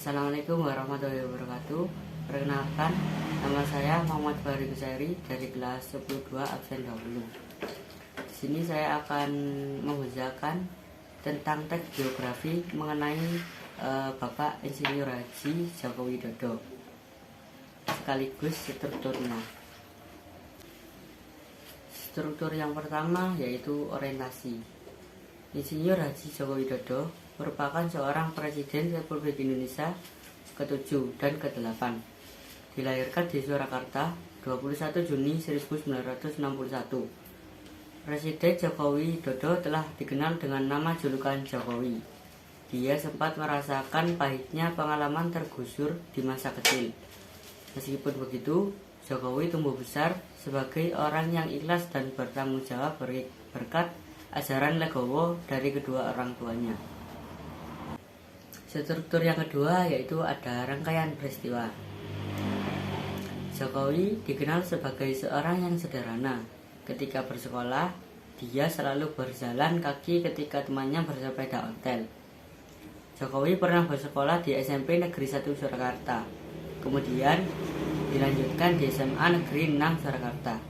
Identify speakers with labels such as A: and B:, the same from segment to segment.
A: Assalamualaikum warahmatullahi wabarakatuh. Perkenalkan, nama saya Muhammad Fahri Kusairi dari kelas 10-2 absen 20. Di sini saya akan membacakan tentang teks biografi mengenai Bapak Insinyur Haji Joko Widodo sekaligus strukturnya. Struktur yang pertama yaitu orientasi. Insinyur Haji Joko Widodo merupakan seorang Presiden Republik Indonesia ke-7 dan ke-8. Dilahirkan di Surakarta 21 Juni 1961. Presiden Joko Widodo telah dikenal dengan nama julukan Jokowi. Dia sempat merasakan pahitnya pengalaman tergusur di masa kecil. Meskipun begitu, Jokowi tumbuh besar sebagai orang yang ikhlas dan bertanggung jawab berkat ajaran legowo dari kedua orang tuanya. Struktur yang kedua yaitu ada rangkaian peristiwa. Jokowi dikenal sebagai seorang yang sederhana. Ketika bersekolah, dia selalu berjalan kaki ketika temannya bersepeda ontel. Jokowi pernah bersekolah di SMP Negeri 1 Surakarta. Kemudian dilanjutkan di SMA Negeri 6 Surakarta.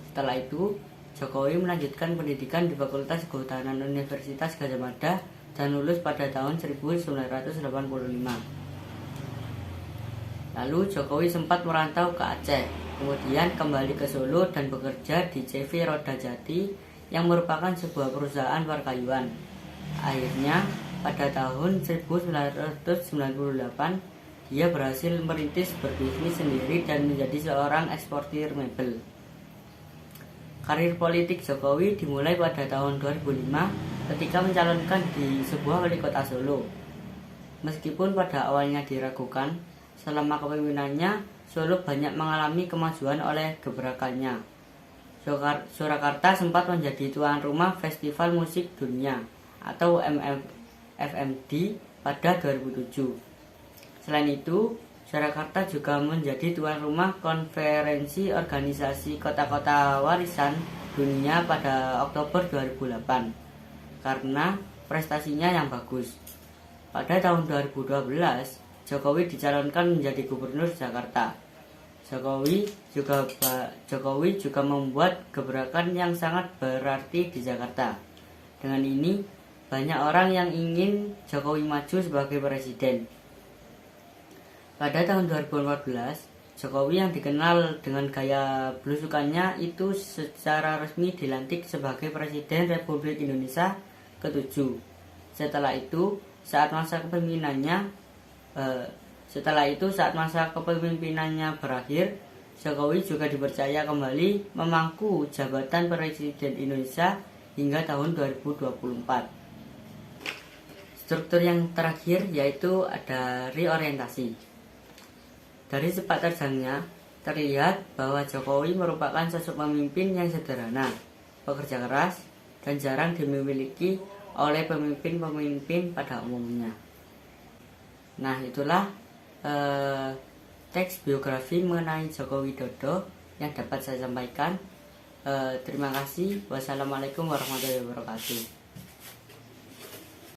A: Setelah itu, Jokowi melanjutkan pendidikan di Fakultas Kehutanan Universitas Gadjah Mada dan lulus pada tahun 1985. Lalu Jokowi sempat merantau ke Aceh, kemudian kembali ke Solo dan bekerja di CV Roda Jati yang merupakan sebuah perusahaan perkayuan. Akhirnya, pada tahun 1998, dia berhasil merintis berbisnis sendiri dan menjadi seorang eksportir mebel. Karir politik Jokowi dimulai pada tahun 2005 ketika mencalonkan di sebuah wali kota Solo. Meskipun pada awalnya diragukan, selama kepemimpinannya Solo banyak mengalami kemajuan oleh gebrakannya. Surakarta sempat menjadi tuan rumah Festival Musik Dunia atau FMD pada 2007. Selain itu, Surakarta juga menjadi tuan rumah konferensi organisasi kota-kota warisan dunia pada Oktober 2008 karena prestasinya yang bagus. Pada tahun 2012, Jokowi dicalonkan menjadi gubernur Jakarta. Jokowi juga membuat gebrakan yang sangat berarti di Jakarta. Dengan ini, banyak orang yang ingin Jokowi maju sebagai presiden. Pada tahun 2014, Jokowi yang dikenal dengan gaya belusukannya itu secara resmi dilantik sebagai Presiden Republik Indonesia ke-7. Setelah itu, saat masa kepemimpinannya berakhir, Jokowi juga dipercaya kembali memangku jabatan Presiden Indonesia hingga tahun 2024. Struktur yang terakhir yaitu ada reorientasi. Dari sepak terjangnya, terlihat bahwa Jokowi merupakan sosok pemimpin yang sederhana, pekerja keras, dan jarang dimiliki oleh pemimpin-pemimpin pada umumnya. Nah, itulah teks biografi mengenai Joko Widodo yang dapat saya sampaikan. Terima kasih. Wassalamualaikum warahmatullahi wabarakatuh.